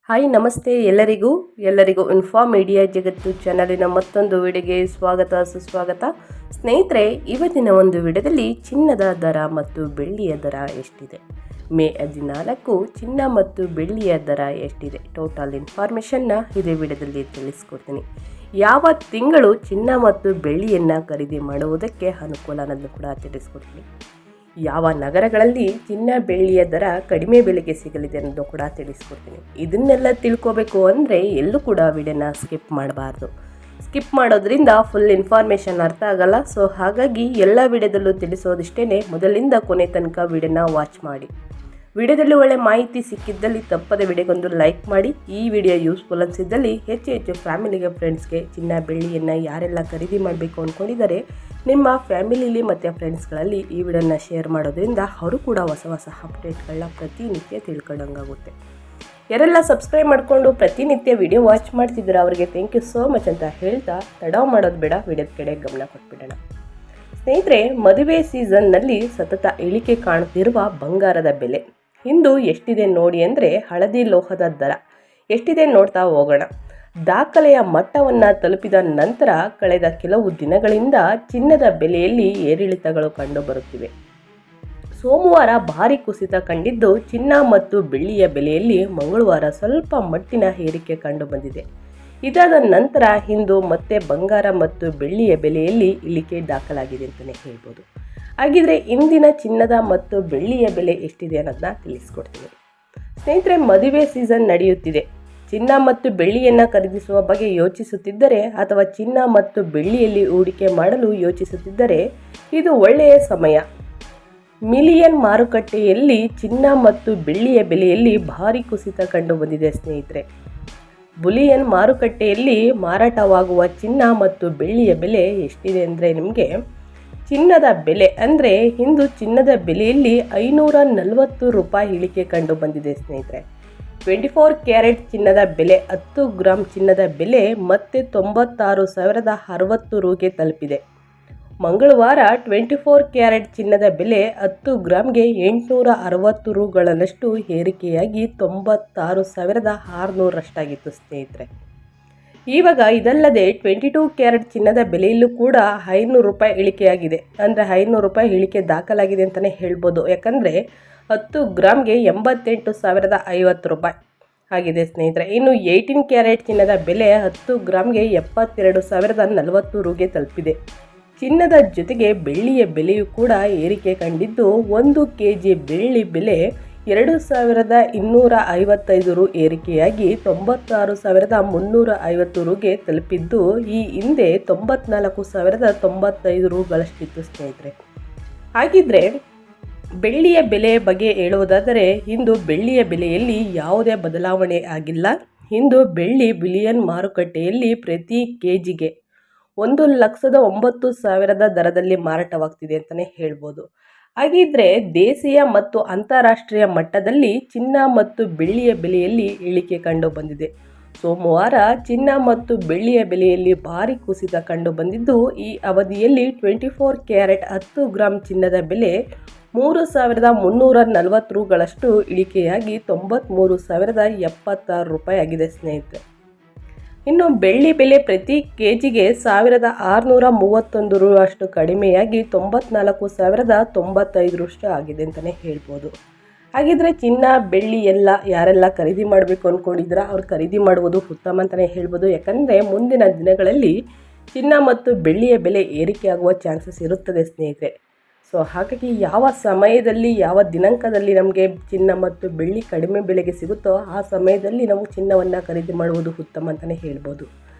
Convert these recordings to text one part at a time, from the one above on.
Hi ನಮಸ್ತೆ ಎಲ್ಲರಿಗೂ inform media ಜಗತ್ತು ಚಾನಲಿನ ಮತ್ತೊಂದು ವಿಡಿಯೋಗೆ ಸ್ವಾಗತ ಸುಸ್ವಾಗತ. ಸ್ನೇಹಿತರೆ, ಇವತ್ತಿನ ಒಂದು ವಿಡಿಯೋದಲ್ಲಿ ಚಿನ್ನದ ದರ ಮತ್ತು ಬೆಳ್ಳಿಯ ದರ ಎಷ್ಟಿದೆ, ಮೇ 14 ಚಿನ್ನ ಮತ್ತು ಬೆಳ್ಳಿಯ ದರ ಎಷ್ಟಿದೆ, ಟೋಟಲ್ ಇನ್ಫಾರ್ಮೇಷನ್ನ ಇದೇ ವಿಡಿಯೋದಲ್ಲಿ ತಿಳಿಸ್ಕೊಡ್ತೀನಿ. ಯಾವ ತಿಂಗಳು ಚಿನ್ನ ಮತ್ತು ಬೆಳ್ಳಿಯನ್ನು ಖರೀದಿ ಮಾಡುವುದಕ್ಕೆ ಅನುಕೂಲ ಅನ್ನೋದನ್ನು ಕೂಡ ತಿಳಿಸ್ಕೊಡ್ತೀನಿ. ಯಾವ ನಗರಗಳಲ್ಲಿ ಚಿನ್ನ ಬೆಳ್ಳಿಯ ದರ ಕಡಿಮೆ ಬೆಲೆಗೆ ಸಿಗಲಿದೆ ಅನ್ನೋದು ಕೂಡ ತಿಳಿಸ್ಕೊಡ್ತೀನಿ. ಇದನ್ನೆಲ್ಲ ತಿಳ್ಕೋಬೇಕು ಅಂದರೆ ಎಲ್ಲೂ ಕೂಡ ವಿಡಿಯೋನ ಸ್ಕಿಪ್ ಮಾಡಬಾರ್ದು. ಸ್ಕಿಪ್ ಮಾಡೋದ್ರಿಂದ ಫುಲ್ ಇನ್ಫಾರ್ಮೇಷನ್ ಅರ್ಥ ಆಗಲ್ಲ. ಸೊ ಹಾಗಾಗಿ ಎಲ್ಲ ವಿಡಿಯೋದಲ್ಲೂ ತಿಳಿಸೋದಿಷ್ಟೇ, ಮೊದಲಿಂದ ಕೊನೆ ತನಕ ವಿಡಿಯೋನ ವಾಚ್ ಮಾಡಿ. ವಿಡಿಯೋದಲ್ಲಿ ಒಳ್ಳೆ ಮಾಹಿತಿ ಸಿಕ್ಕಿದ್ದಲ್ಲಿ ತಪ್ಪದೆ ವಿಡಿಯೋಗೊಂದು ಲೈಕ್ ಮಾಡಿ. ಈ ವಿಡಿಯೋ ಯೂಸ್ಫುಲ್ ಅನಿಸಿದ್ದಲ್ಲಿ ಹೆಚ್ಚು ಫ್ಯಾಮಿಲಿಗೆ, ಫ್ರೆಂಡ್ಸ್ಗೆ ಚಿನ್ನ ಬೆಳ್ಳಿಯನ್ನು ಯಾರೆಲ್ಲ ಖರೀದಿ ಮಾಡಬೇಕು ಅಂದ್ಕೊಂಡಿದ್ದಾರೆ ನಿಮ್ಮ ಫ್ಯಾಮಿಲಿಲಿ ಮತ್ತು ಫ್ರೆಂಡ್ಸ್ಗಳಲ್ಲಿ ಈ ವಿಡಿಯೋನ ಶೇರ್ ಮಾಡೋದ್ರಿಂದ ಅವರು ಕೂಡ ಹೊಸ ಅಪ್ಡೇಟ್ಗಳನ್ನ ಪ್ರತಿನಿತ್ಯ ತಿಳ್ಕೊಂಡಂಗಾಗುತ್ತೆ. ಯಾರೆಲ್ಲ ಸಬ್ಸ್ಕ್ರೈಬ್ ಮಾಡಿಕೊಂಡು ಪ್ರತಿನಿತ್ಯ ವಿಡಿಯೋ ವಾಚ್ ಮಾಡ್ತಿದ್ದಾರೆ ಅವರಿಗೆ ಥ್ಯಾಂಕ್ ಯು ಸೋ ಮಚ್ ಅಂತ ಹೇಳ್ತಾ ತಡ ಮಾಡೋದು ಬೇಡ, ವಿಡಿಯೋದ ಕಡೆ ಗಮನ ಕೊಟ್ಬಿಡೋಣ. ಸ್ನೇಹಿತರೆ, ಮದುವೆ ಸೀಸನ್ನಲ್ಲಿ ಸತತ ಇಳಿಕೆ ಕಾಣುತ್ತಿರುವ ಬಂಗಾರದ ಬೆಲೆ ಇಂದು ಎಷ್ಟಿದೆ ನೋಡಿ. ಅಂದರೆ ಹಳದಿ ಲೋಹದ ದರ ಎಷ್ಟಿದೆ ನೋಡ್ತಾ ಹೋಗೋಣ. ದಾಖಲೆಯ ಮಟ್ಟವನ್ನು ತಲುಪಿದ ನಂತರ ಕಳೆದ ಕೆಲವು ದಿನಗಳಿಂದ ಚಿನ್ನದ ಬೆಲೆಯಲ್ಲಿ ಏರಿಳಿತಗಳು ಕಂಡುಬರುತ್ತಿವೆ. ಸೋಮವಾರ ಭಾರಿ ಕುಸಿತ ಕಂಡಿದ್ದು, ಚಿನ್ನ ಮತ್ತು ಬೆಳ್ಳಿಯ ಬೆಲೆಯಲ್ಲಿ ಮಂಗಳವಾರ ಸ್ವಲ್ಪ ಮಟ್ಟಿನ ಏರಿಕೆ ಕಂಡುಬಂದಿದೆ. ಇದಾದ ನಂತರ ಇಂದು ಮತ್ತೆ ಬಂಗಾರ ಮತ್ತು ಬೆಳ್ಳಿಯ ಬೆಲೆಯಲ್ಲಿ ಇಳಿಕೆ ದಾಖಲಾಗಿದೆ ಅಂತಲೇ ಹೇಳ್ಬೋದು. ಹಾಗಿದ್ರೆ ಇಂದಿನ ಚಿನ್ನದ ಮತ್ತು ಬೆಳ್ಳಿಯ ಬೆಲೆ ಎಷ್ಟಿದೆ ಅನ್ನೋದನ್ನ ತಿಳಿಸ್ಕೊಡ್ತೀನಿ. ಸ್ನೇಹಿತರೆ, ಮದುವೆ ಸೀಸನ್ ನಡೆಯುತ್ತಿದೆ. ಚಿನ್ನ ಮತ್ತು ಬೆಳ್ಳಿಯನ್ನು ಖರೀದಿಸುವ ಬಗ್ಗೆ ಯೋಚಿಸುತ್ತಿದ್ದರೆ ಅಥವಾ ಚಿನ್ನ ಮತ್ತು ಬೆಳ್ಳಿಯಲ್ಲಿ ಹೂಡಿಕೆ ಮಾಡಲು ಯೋಚಿಸುತ್ತಿದ್ದರೆ ಇದು ಒಳ್ಳೆಯ ಸಮಯ. ಮಿಲಿಯನ್ ಮಾರುಕಟ್ಟೆಯಲ್ಲಿ ಚಿನ್ನ ಮತ್ತು ಬೆಳ್ಳಿಯ ಬೆಲೆಯಲ್ಲಿ ಭಾರಿ ಕುಸಿತ ಕಂಡು ಬಂದಿದೆ. ಸ್ನೇಹಿತರೆ, ಬುಲಿಯನ್ ಮಾರುಕಟ್ಟೆಯಲ್ಲಿ ಮಾರಾಟವಾಗುವ ಚಿನ್ನ ಮತ್ತು ಬೆಳ್ಳಿಯ ಬೆಲೆ ಎಷ್ಟಿದೆ ಅಂದರೆ, ನಿಮಗೆ ಚಿನ್ನದ ಬೆಲೆ ಅಂದರೆ ಇಂದು ಚಿನ್ನದ ಬೆಲೆಯಲ್ಲಿ 540 ರೂಪಾಯಿ ಇಳಿಕೆ ಕಂಡು ಬಂದಿದೆ. ಸ್ನೇಹಿತರೆ, 24 ಕ್ಯಾರೆಟ್ ಚಿನ್ನದ ಬೆಲೆ 10 ಗ್ರಾಂ ಚಿನ್ನದ ಬೆಲೆ ಮತ್ತೆ 96,060 ರೂಗೆ ತಲುಪಿದೆ. ಮಂಗಳವಾರ 24 ಕ್ಯಾರೆಟ್ ಚಿನ್ನದ ಬೆಲೆ 10 ಗ್ರಾಂಗೆ 860 ರೂಗಳನ್ನಷ್ಟು ಏರಿಕೆಯಾಗಿ 96,600 ರಷ್ಟಾಗಿತ್ತು. ಸ್ನೇಹಿತರೆ, ಇವಾಗ ಇದಲ್ಲದೆ 22 ಕ್ಯಾರೆಟ್ ಚಿನ್ನದ ಬೆಲೆಯಲ್ಲೂ ಕೂಡ 500 ರೂಪಾಯಿ ಇಳಿಕೆಯಾಗಿದೆ. ಅಂದರೆ 500 ರೂಪಾಯಿ ಇಳಿಕೆ ದಾಖಲಾಗಿದೆ ಅಂತಲೇ ಹೇಳ್ಬೋದು. ಯಾಕಂದರೆ 10 ಗ್ರಾಮ್ಗೆ 88,050 ರೂಪಾಯಿ ಆಗಿದೆ. ಸ್ನೇಹಿತರೆ, ಇನ್ನು 18 ಕ್ಯಾರೆಟ್ ಚಿನ್ನದ ಬೆಲೆ 10 ಗ್ರಾಮ್ಗೆ 72,040 ರೂಗೆ ತಲುಪಿದೆ. ಚಿನ್ನದ ಜೊತೆಗೆ ಬೆಳ್ಳಿಯ ಬೆಲೆಯೂ ಕೂಡ ಏರಿಕೆ ಕಂಡಿದ್ದು, 1 kg ಬೆಳ್ಳಿ ಬೆಲೆ 2,255 ರು ಏರಿಕೆಯಾಗಿ 96,350 ರೂಗೆ ತಲುಪಿದ್ದು, ಈ ಹಿಂದೆ 94,095 ರೂಗಳಷ್ಟಿತ್ತು. ಸ್ನೇಹಿತರೆ, ಹಾಗಿದ್ರೆ ಬೆಳ್ಳಿಯ ಬೆಲೆ ಬಗ್ಗೆ ಹೇಳುವುದಾದರೆ ಇಂದು ಬೆಳ್ಳಿಯ ಬೆಲೆಯಲ್ಲಿ ಯಾವುದೇ ಬದಲಾವಣೆ ಆಗಿಲ್ಲ. ಇಂದು ಬೆಳ್ಳಿ ಬಿಲಿಯನ್ ಮಾರುಕಟ್ಟೆಯಲ್ಲಿ ಪ್ರತಿ ಕೆಜಿಗೆ 1,09,000 ದರದಲ್ಲಿ ಮಾರಾಟವಾಗ್ತಿದೆ ಅಂತಲೇ ಹೇಳ್ಬೋದು. ಹಾಗಿದ್ರೆ ದೇಶೀಯ ಮತ್ತು ಅಂತಾರಾಷ್ಟ್ರೀಯ ಮಟ್ಟದಲ್ಲಿ ಚಿನ್ನ ಮತ್ತು ಬೆಳ್ಳಿಯ ಬೆಲೆಯಲ್ಲಿ ಇಳಿಕೆ ಕಂಡು ಬಂದಿದೆ. ಸೋಮವಾರ ಚಿನ್ನ ಮತ್ತು ಬೆಳ್ಳಿಯ ಬೆಲೆಯಲ್ಲಿ ಭಾರಿ ಕುಸಿತ ಕಂಡು ಬಂದಿದ್ದು, ಈ ಅವಧಿಯಲ್ಲಿ 24 ಕ್ಯಾರೆಟ್ 10 ಗ್ರಾಂ ಚಿನ್ನದ ಬೆಲೆ 3,340 ರೂಗಳಷ್ಟು ಇಳಿಕೆಯಾಗಿ 93,076 ರೂಪಾಯಿ ಆಗಿದೆ. ಸ್ನೇಹಿತರೆ, ಇನ್ನು ಬೆಳ್ಳಿ ಬೆಲೆ ಪ್ರತಿ ಕೆಜಿಗೆ 1,631 ರು ಅಷ್ಟು ಕಡಿಮೆಯಾಗಿ 94,095 ರಷ್ಟು ಆಗಿದೆ ಅಂತಲೇ ಹೇಳ್ಬೋದು. ಹಾಗಿದ್ರೆ ಚಿನ್ನ ಬೆಳ್ಳಿ ಯಾರೆಲ್ಲ ಖರೀದಿ ಮಾಡಬೇಕು ಅಂದ್ಕೊಂಡಿದ್ದೀರಾ ಅವ್ರು ಖರೀದಿ ಮಾಡುವುದು ಉತ್ತಮ ಅಂತಲೇ ಹೇಳ್ಬೋದು. ಯಾಕಂದರೆ ಮುಂದಿನ ದಿನಗಳಲ್ಲಿ ಚಿನ್ನ ಮತ್ತು ಬೆಳ್ಳಿಯ ಬೆಲೆ ಏರಿಕೆ ಆಗುವ ಚಾನ್ಸಸ್ ಇರುತ್ತದೆ. ಸ್ನೇಹಿತರೆ, ಸೊ ಹಾಗಾಗಿ ಯಾವ ಸಮಯದಲ್ಲಿ ಯಾವ ದಿನಾಂಕದಲ್ಲಿ ನಮಗೆ ಚಿನ್ನ ಮತ್ತು ಬೆಳ್ಳಿ ಕಡಿಮೆ ಬೆಲೆಗೆ ಸಿಗುತ್ತೋ ಆ ಸಮಯದಲ್ಲಿ ನಾವು ಚಿನ್ನವನ್ನು ಖರೀದಿ ಮಾಡುವುದು ಉತ್ತಮ ಅಂತಲೇ ಹೇಳ್ಬೋದು.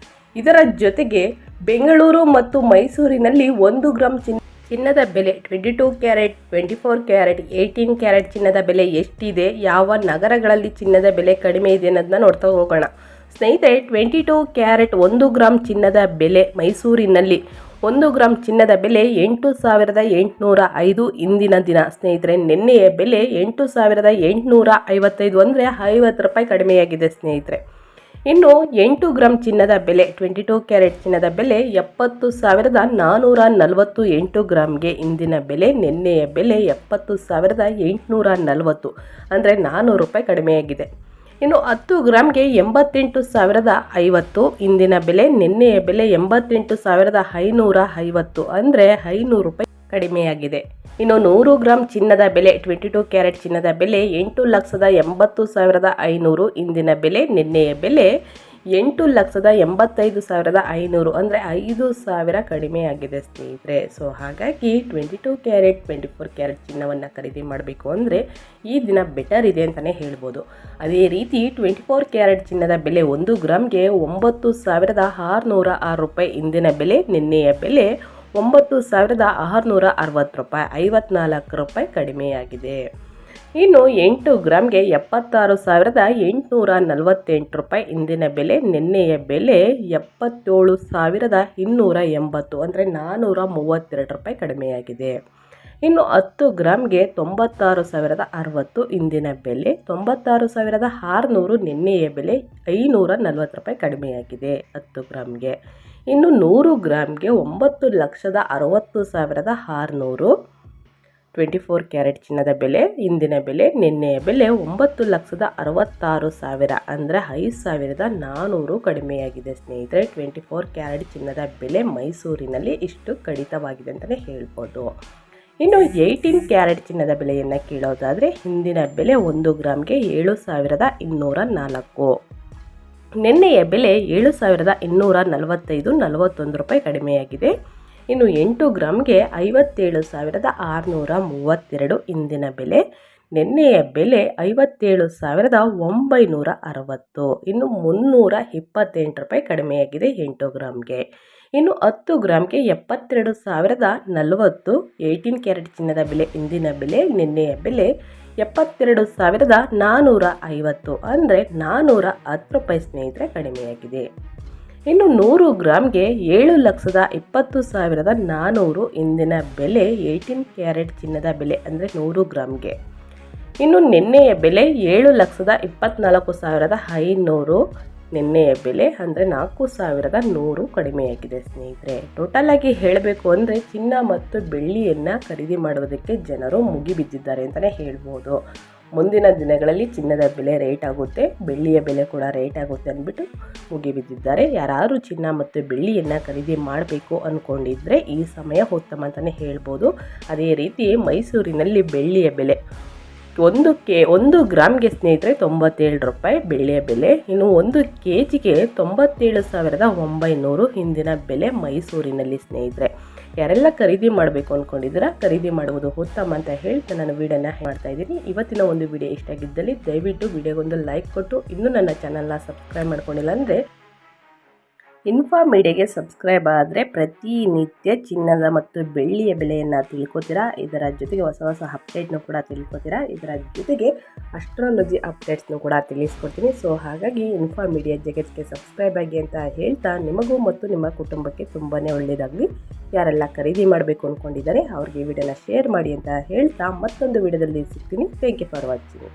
ಇದರ ಜೊತೆಗೆ ಬೆಂಗಳೂರು ಮತ್ತು ಮೈಸೂರಿನಲ್ಲಿ 1 ಗ್ರಾಂ ಚಿನ್ನದ ಬೆಲೆ 22 ಕ್ಯಾರೆಟ್, 24 ಕ್ಯಾರೆಟ್, 18 ಕ್ಯಾರೆಟ್ ಚಿನ್ನದ ಬೆಲೆ ಎಷ್ಟಿದೆ, ಯಾವ ನಗರಗಳಲ್ಲಿ ಚಿನ್ನದ ಬೆಲೆ ಕಡಿಮೆ ಇದೆ ಅನ್ನೋದನ್ನ ನೋಡ್ತಾ ಹೋಗೋಣ. ಸ್ನೇಹಿತರೆ, 22 ಕ್ಯಾರೆಟ್ 1 ಗ್ರಾಂ ಚಿನ್ನದ ಬೆಲೆ ಮೈಸೂರಿನಲ್ಲಿ 1 ಗ್ರಾಂ ಚಿನ್ನದ ಬೆಲೆ 8,805 ಇಂದಿನ ದಿನ. ಸ್ನೇಹಿತರೆ, ನಿನ್ನೆಯ ಬೆಲೆ 8,855 ಅಂದರೆ 50 ರೂಪಾಯಿ ಕಡಿಮೆಯಾಗಿದೆ. ಸ್ನೇಹಿತರೆ, ಇನ್ನು 8 ಗ್ರಾಂ ಚಿನ್ನದ ಬೆಲೆ 22 ಕ್ಯಾರೆಟ್ ಚಿನ್ನದ ಬೆಲೆ 70,448 ಗ್ರಾಮ್ಗೆ ಇಂದಿನ ಬೆಲೆ, ನಿನ್ನೆಯ ಬೆಲೆ 70,840 ಅಂದರೆ 400 ರೂಪಾಯಿ ಕಡಿಮೆಯಾಗಿದೆ. ಇನ್ನು 10 ಗ್ರಾಮ್ಗೆ 88,050 ಇಂದಿನ ಬೆಲೆ, ನಿನ್ನೆಯ ಬೆಲೆ 88,550 ಅಂದರೆ 500 ರೂಪಾಯಿ ಕಡಿಮೆಯಾಗಿದೆ. ಇನ್ನು 100 ಗ್ರಾಮ್ ಚಿನ್ನದ ಬೆಲೆ 22 ಕ್ಯಾರೆಟ್ ಚಿನ್ನದ ಬೆಲೆ 8,80,500 ಇಂದಿನ ಬೆಲೆ, ನಿನ್ನೆಯ ಬೆಲೆ 8,85,500 ಅಂದರೆ 5,000 ಕಡಿಮೆಯಾಗಿದೆ ಸ್ನೇಹಿತರೆ. ಸೊ ಹಾಗಾಗಿ 22 ಕ್ಯಾರೆಟ್ 24 ಕ್ಯಾರೆಟ್ ಚಿನ್ನವನ್ನು ಖರೀದಿ ಮಾಡಬೇಕು ಅಂದರೆ ಈ ದಿನ ಬೆಟರ್ ಇದೆ ಅಂತಲೇ ಹೇಳ್ಬೋದು. ಅದೇ ರೀತಿ 24 ಕ್ಯಾರೆಟ್ ಚಿನ್ನದ ಬೆಲೆ 1 ಗ್ರಾಮ್ಗೆ 9,606 ರೂಪಾಯಿ ಇಂದಿನ ಬೆಲೆ, ನಿನ್ನೆಯ ಬೆಲೆ 9,660 ರೂಪಾಯಿ, 54 ರೂಪಾಯಿ ಕಡಿಮೆಯಾಗಿದೆ. ಇನ್ನು 8 ಗ್ರಾಮ್ಗೆ 76,848 ರೂಪಾಯಿ ಇಂದಿನ ಬೆಲೆ, ನಿನ್ನೆಯ ಬೆಲೆ 77,280 ಅಂದರೆ 432 ರೂಪಾಯಿ ಕಡಿಮೆಯಾಗಿದೆ. ಇನ್ನು 10 ಗ್ರಾಮ್ಗೆ 96,060 ಇಂದಿನ ಬೆಲೆ, 96,600 ನಿನ್ನೆಯ ಬೆಲೆ 540 ರೂಪಾಯಿ ಕಡಿಮೆಯಾಗಿದೆ 10 ಗ್ರಾಮ್ಗೆ. ಇನ್ನು 100 ಗ್ರಾಮ್ಗೆ 9,60,600 24 ಕ್ಯಾರೆಟ್ ಚಿನ್ನದ ಬೆಲೆ, ಇಂದಿನ ಬೆಲೆ, ನಿನ್ನೆಯ ಬೆಲೆ 9,66,000 ಅಂದರೆ 5,400 ಕಡಿಮೆಯಾಗಿದೆ ಸ್ನೇಹಿತರೆ. 24 ಕ್ಯಾರೆಟ್ ಚಿನ್ನದ ಬೆಲೆ ಮೈಸೂರಿನಲ್ಲಿ ಇಷ್ಟು ಕಡಿತವಾಗಿದೆ ಅಂತಲೇ ಹೇಳ್ಬೋದು. ಇನ್ನು 18 ಕ್ಯಾರೆಟ್ ಚಿನ್ನದ ಬೆಲೆಯನ್ನು ಕೇಳೋದಾದರೆ ಇಂದಿನ ಬೆಲೆ 1 ಗ್ರಾಮ್ಗೆ 7,204, ನಿನ್ನೆಯ ಬೆಲೆ 7,245 ರೂಪಾಯಿ ಕಡಿಮೆಯಾಗಿದೆ. ಇನ್ನು 8 ಗ್ರಾಮ್ಗೆ 57,632 ಇಂದಿನ ಬೆಲೆ, ನಿನ್ನೆಯ ಬೆಲೆ 57,960, ಇನ್ನು 328 ರೂಪಾಯಿ ಕಡಿಮೆಯಾಗಿದೆ 8 ಗ್ರಾಮ್ಗೆ. ಇನ್ನು 10 ಗ್ರಾಮ್ಗೆ 72,040 18 ಕ್ಯಾರೆಟ್ ಚಿನ್ನದ ಬೆಲೆ, ಇಂದಿನ ಬೆಲೆ, ನಿನ್ನೆಯ ಬೆಲೆ 72,450 ಅಂದರೆ 410 ರೂಪಾಯಿ ಸ್ನೇಹಿತರೆ ಕಡಿಮೆಯಾಗಿದೆ. ಇನ್ನು 100 ಗ್ರಾಮ್ಗೆ 7,20,400 ಇಂದಿನ ಬೆಲೆ 18 ಕ್ಯಾರೆಟ್ ಚಿನ್ನದ ಬೆಲೆ ಅಂದರೆ 100 ಗ್ರಾಮ್ಗೆ. ಇನ್ನು ನಿನ್ನೆಯ ಬೆಲೆ 7,24,500 ನಿನ್ನೆಯ ಬೆಲೆ ಅಂದರೆ 4,100 ಕಡಿಮೆಯಾಗಿದೆ ಸ್ನೇಹಿತರೆ. ಟೋಟಲ್ ಆಗಿ ಹೇಳಬೇಕು ಅಂದರೆ ಚಿನ್ನ ಮತ್ತು ಬೆಳ್ಳಿಯನ್ನು ಖರೀದಿ ಮಾಡುವುದಕ್ಕೆ ಜನರು ಮುಗಿಬಿದ್ದಿದ್ದಾರೆ ಅಂತಲೇ ಹೇಳ್ಬೋದು. ಮುಂದಿನ ದಿನಗಳಲ್ಲಿ ಚಿನ್ನದ ಬೆಲೆ ರೇಟ್ ಆಗುತ್ತೆ, ಬೆಳ್ಳಿಯ ಬೆಲೆ ಕೂಡ ರೇಟ್ ಆಗುತ್ತೆ ಅಂದ್ಬಿಟ್ಟು ಮುಗಿಬಿದ್ದಿದ್ದಾರೆ. ಯಾರು ಚಿನ್ನ ಮತ್ತು ಬೆಳ್ಳಿಯನ್ನು ಖರೀದಿ ಮಾಡಬೇಕು ಅಂದ್ಕೊಂಡಿದ್ರೆ ಈ ಸಮಯ ಉತ್ತಮ ಅಂತಲೇ ಹೇಳ್ಬೋದು. ಅದೇ ರೀತಿ ಮೈಸೂರಿನಲ್ಲಿ ಬೆಳ್ಳಿಯ ಬೆಲೆ 1 ಗ್ರಾಮ್ಗೆ ಸ್ನೇಹಿತರೆ 97 ರೂಪಾಯಿ ಬೆಳ್ಳಿಯ ಬೆಲೆ. ಇನ್ನು 1 kgಗೆ 97,900 ಹಿಂದಿನ ಬೆಲೆ ಮೈಸೂರಿನಲ್ಲಿ ಸ್ನೇಹಿತರೆ. ಯಾರೆಲ್ಲ ಖರೀದಿ ಮಾಡಬೇಕು ಅಂದ್ಕೊಂಡಿದ್ದೀರಾ ಖರೀದಿ ಮಾಡುವುದು ಉತ್ತಮ ಅಂತ ಹೇಳ್ತಾ ನಾನು ವಿಡಿಯೋನ ಮಾಡ್ತಾ ಇದ್ದೀನಿ. ಇವತ್ತಿನ ಒಂದು ವಿಡಿಯೋ ಇಷ್ಟ ಆಗಿದ್ದಲ್ಲಿ ದಯವಿಟ್ಟು ವಿಡಿಯೋಗೊಂದು ಲೈಕ್ ಕೊಟ್ಟು ಇನ್ನೂ ನನ್ನ ಚಾನಲ್ನ ಸಬ್ಸ್ಕ್ರೈಬ್ ಮಾಡ್ಕೊಂಡಿಲ್ಲ ಅಂದರೆ ಇನ್ಫಾ ಮೀಡಿಯಾಗೆ ಸಬ್ಸ್ಕ್ರೈಬ್ ಆದರೆ ಪ್ರತಿನಿತ್ಯ ಚಿನ್ನದ ಮತ್ತು ಬೆಳ್ಳಿಯ ಬೆಲೆಯನ್ನು ತಿಳ್ಕೊತೀರಾ. ಇದರ ಜೊತೆಗೆ ಹೊಸ ಹೊಸ ಅಪ್ಡೇಟ್ನು ಕೂಡ ತಿಳ್ಕೊತೀರಾ. ಇದರ ಜೊತೆಗೆ ಅಸ್ಟ್ರಾಲಜಿ ಅಪ್ಡೇಟ್ಸ್ನು ಕೂಡ ತಿಳಿಸ್ಕೊಡ್ತೀನಿ. ಸೊ ಹಾಗಾಗಿ ಇನ್ಫಾ ಮೀಡಿಯಾ ಜಗತ್ತಿಗೆ ಸಬ್ಸ್ಕ್ರೈಬ್ ಆಗಿ ಅಂತ ಹೇಳ್ತಾ ನಿಮಗೂ ಮತ್ತು ನಿಮ್ಮ ಕುಟುಂಬಕ್ಕೆ ತುಂಬಾ ಒಳ್ಳೆಯದಾಗಲಿ. ಯಾರೆಲ್ಲ ಖರೀದಿ ಮಾಡಬೇಕು ಅಂದ್ಕೊಂಡಿದ್ದಾರೆ ಅವ್ರಿಗೆ ಈ ವಿಡಿಯೋನ ಶೇರ್ ಮಾಡಿ ಅಂತ ಹೇಳ್ತಾ ಮತ್ತೊಂದು ವಿಡಿಯೋದಲ್ಲಿ ಸಿಗ್ತೀನಿ. Thank you for watching.